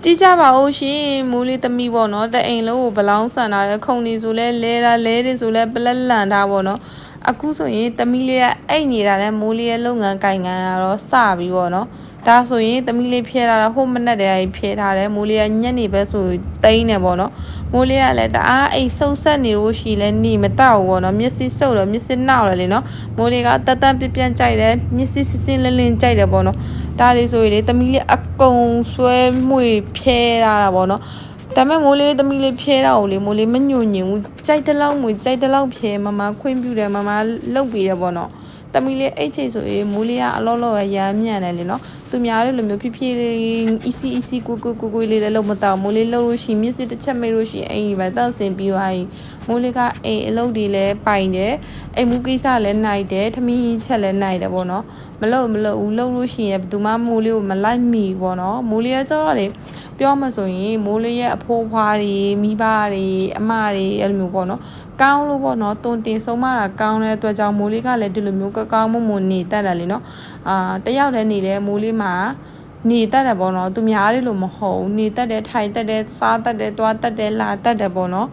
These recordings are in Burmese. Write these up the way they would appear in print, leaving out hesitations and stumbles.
ကြည့်ကြပါဦးရှင်မိုးလေးသမီးပေါ့နော်တအိမ်လုံးကိုဘလောင်းဆန်ထားတယ်ခုံနေဆိုလဲလဲတာလဲတယ်ဆိုလဲပလက်လန်ထားပေါ့နော်အခုဆိုရင်သမီးလေးကအိတ်နေတာနဲ့မိုးလေးရဲ့လုပ်ငန်းကိုင်ငန်းကတော့စပြီပေါ့နော်ဒါဆိုရင်သမီးလေးဖျဲထားတာဟိုမနဲ့တည်းကဖျဲထားတယ်မိုးလေးကညက်နေပဲဆိုတိန်းနေပေါ့နော်မိုးလေးကလည်းတအားအိတ်ဆုပ်ဆက်နေလို့ရှိလဲနေမတော့ဘူးပေါ့နော်မျက်စိဆုပ်တော့မျက်စိနောက်တယ်လေနော်မိုးလေးကတက်တက်ပြပြန်ကြိုက်တယ်မျက်စိစစင်းလင်းလင်းကြိုက်တယ်ပေါ့နော်ဒါလေးဆိုရင်လေသမီးလေးအကုန်ဆွဲမှုဖျဲထားတာပေါ့နော်ဒါပေမဲ့မိုးလေးသမီးလေးဖျဲတာကိုလေမိုးလေးမညွညင်ဘူးကြိုက်တဲ့လောက်ကြိုက်တဲ့လောက်ဖျဲမမခွင့်ပြုတယ်မမလှုပ်ပေးတယ်ပေါ့နော်သမီးလေးအိတ်ချိတ်ဆိုရင်မိုးလေးကအလောလောရမ်းမြန်တယ်လေနော်သူများတဲ့လိုမျိုးဖြည်းဖြည်းလေး easy ကိုလေးလည်းလုံးမတော့မိုးလေးလှုပ်လို့ရှိမြစ်စစ်တစ်ချက်မိလို့ရှိအိမ်ပဲတန့်စင်ပြီးသွားရင်မိုးလေးကအိမ်အလုပ်တွေလည်းပိုင်တယ်အိမ်မူကိစ္စလည်းနိုင်တယ်ထမင်းချက်လည်းနိုင်တယ်ပေါ့နော်မလို့ဘူးလှုပ်လို့ရှိရင်ဘယ်သူမှမိုးလေးကိုမလိုက်မိပေါ့နော်မိုးလေးကကျတော့လေပြောမှဆိုရင်မိုးလေးရဲ့အဖိုးဖွားတွေမိဘတွေအမတွေအဲ့လိုမျိုးပေါ့နော်ကောင်းလို့ပေါ့နော်တွန်တင်ဆုံးမတာကောင်းတဲ့အတွက်ကြောင့်မိုးလေးကလည်းဒီလိုမျိုးကောင်းမွန်နေတတ်တယ်လေနော်တယောက်တည်းနေတဲ့မိုးလေးမှာနေတတ်တယ်ပေါ့နော်သူများတွေလို့မဟုတ်ဘူးနေတတ်တယ်ထိုင်တတ်တယ်စားတတ်တယ်တွားတတ်တယ်လာတတ်တယ်ပေါ့နော်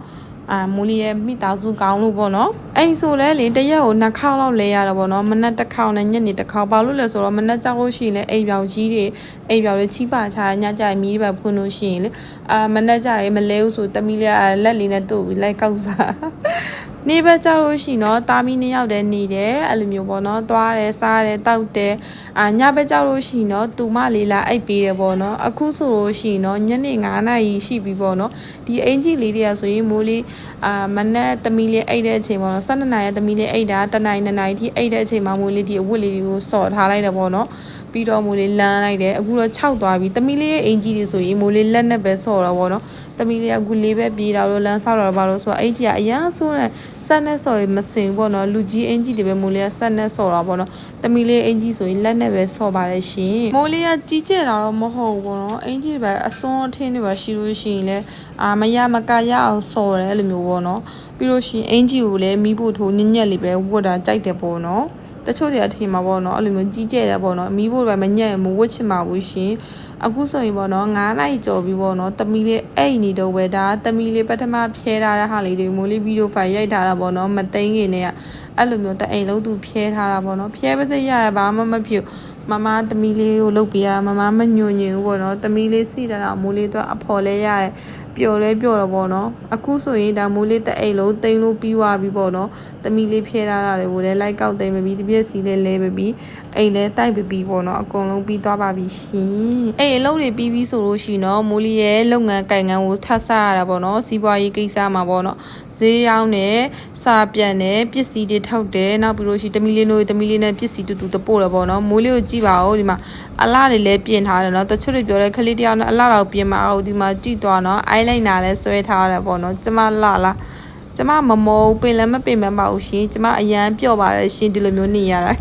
မိုးလေးရဲ့မိသားစုကောင်းလို့ပေါ့နော်အိမ်ဆိုလဲလေတရက်ကို2ခေါက်လောက်လဲရတာပေါ့နော်မနက်တစ်ခေါက်နဲ့ညနေတစ်ခေါက်ဘာလို့လဲဆိုတော့မနက်ကြောက်လို့ရှိရင်လေအိမ်ပြောင်ကြီးတွေအိမ်ပြောင်တွေချီးပါချာညကြိုင်မီးပဲဖွင့်လို့ရှိရင်လေမနက်ကြရင်မလဲဘူးဆိုတမီလေးလက်လေးနဲ့တို့ပြီးလိုက်ကောက်စားနေပဲကြောက်လို့ရှိနော်တာမီ2ယောက်တည်းနေတယ်အဲ့လိုမျိုးပေါ့နော်သွားတယ်စားတယ်တောက်တယ်ညပဲကြောက်လို့ရှိနော်သူမလေးလာအိပ်ပေးတယ်ပေါ့နော်အခုဆိုလို့ရှိနော်ညနေ9နာရီရှိပြီပေါ့နော်ဒီအင်ကြီးလေးတွေကဆိုရင်မိုးလေးမနက်သမီးလေးအိပ်တဲ့အချိန်ပေါ့နော်12နာရီသမီးလေးအိပ်တာ1နာရီ2နာရီထိအိပ်တဲ့အချိန်မှာမိုးလေးဒီအဝတ်လေးတွေကိုဆော့ထားလိုက်တယ်ပေါ့နော်ပြီးတော့မိုးလေးလမ်းလိုက်တယ်အခုတော့6သွားပြီသမီးလေးရဲ့အင်ကြီးတွေဆိုရင်မိုးလေးလက်နဲ့ပဲဆော့တော့ပေါ့နော်သမီးလေးကအခုလေးပဲပြေးတာလို့လမ်းဆောက်တော့ဘာလို့ဆိုတော့အင်ကြီးကအရန်ဆိုးတယ်ဆက်နဲ့ဆော်ရင်မစင်ပေါ့နော်လူကြီးအင်ကြီးတွေပဲမိုးလေးကဆက်နဲ့ဆော်တာပေါ့နော်သမီးလေးအင်ကြီးဆိုရင်လက်နဲ့ပဲဆော်ပါတယ်ရှင်မိုးလေးကကြီးကျယ်တာတော့မဟုတ်ဘူးပေါ့နော်အင်ကြီးပဲအစွန်းအထင်းတွေပဲရှိလို့ရှိရင်လည်းမရမကရအောင်ဆော်တယ်အဲ့လိုမျိုးပေါ့နော်ပြီးလို့ရှိရင်အင်ကြီးကိုလည်းမီးဖို့ထိုးညက်လေးပဲဝတ်တာကြိုက်တယ်ပေါ့နော်တချို့တွေအထင်မှာပေါ့နော်အဲ့လိုမျိုးကြီးကျယ်တယ်ပေါ့နော်မီးဖို့ပဲမညက်မဝတ်ချင်ပါဘူးရှင်အခုဆိုရင်ပေါ့နော်9နာရီကျော်ပြီပေါ့နော်တမီလေးအိတ်နေတော့ပဲဒါတမီလေးပထမဖျဲထားတဲ့ဟာလေးတွေမိုးလေးဗီဒီယိုဖိုင်ရိုက်ထားတာပေါ့နော်မသိန်းခင်နဲ့အဲ့လိုမျိုးတအိမ်လုံးသူဖျဲထားတာပေါ့နော်ဖျဲပါစေရဘာမှမဖြစ်မမတမီလေးကိုလုပ်ပြရမမမညွညင်ဘူးပေါ့နော်တမီလေးစီတာမိုးလေးတော့အဖော်လဲရတယ်ပျော်လဲပျော်တော့ပေါ့နော်အခုဆိုရင်ဒါမိုးလေးတအိမ်လုံးတိန်လို့ပြီးသွားပြီပေါ့နော်တမီလေးဖျဲထားတာတွေကိုလည်းလိုက်ကောက်သိမ်းပြီတပြက်စီလေးလဲပြီအိမ်လဲတိုက်ပြီပေါ့နော်အကုန်လုံးပြီးသွားပါပြီရှင်အိမ်အလုပ်တွေပြီးပြီဆိုလို့ရှိရင်တော့မိုးလေးရဲ့လုပ်ငန်းကိုင်ငန်းကိုထပ်ဆရတာပေါ့နော်စီးပွားရေးကိစ္စမှာပေါ့နော်ဈေးရောက်တယ်စာပြန်တယ်ပစ္စည်းတွေထောက်တယ်နောက်ပြီးလို့ရှိရင်တမီလေးတို့တမီလေးနဲ့ပစ္စည်းတူတူတပို့တယ်ပေါ့နော်မိုးလေးကိုကြည့်ပါဦးဒီမှာအလှတွေလည်းပြင်ထားတယ်နော်တချို့တွေပြောတယ်ခလေးတယောက်နဲ့အလှတော့ပြင်မအောင်ဒီမှာကြည့်သွားနော်အိုင်လိုက်နာလည်းဆွဲထားတယ်ပေါ့နော်ကျမလှလားကျမမမောပင်လည်းမပင်မပါဘူးရှင်ကျမအရန်ပျော့ပါတယ်ရှင်ဒီလိုမျိုးနေရတာ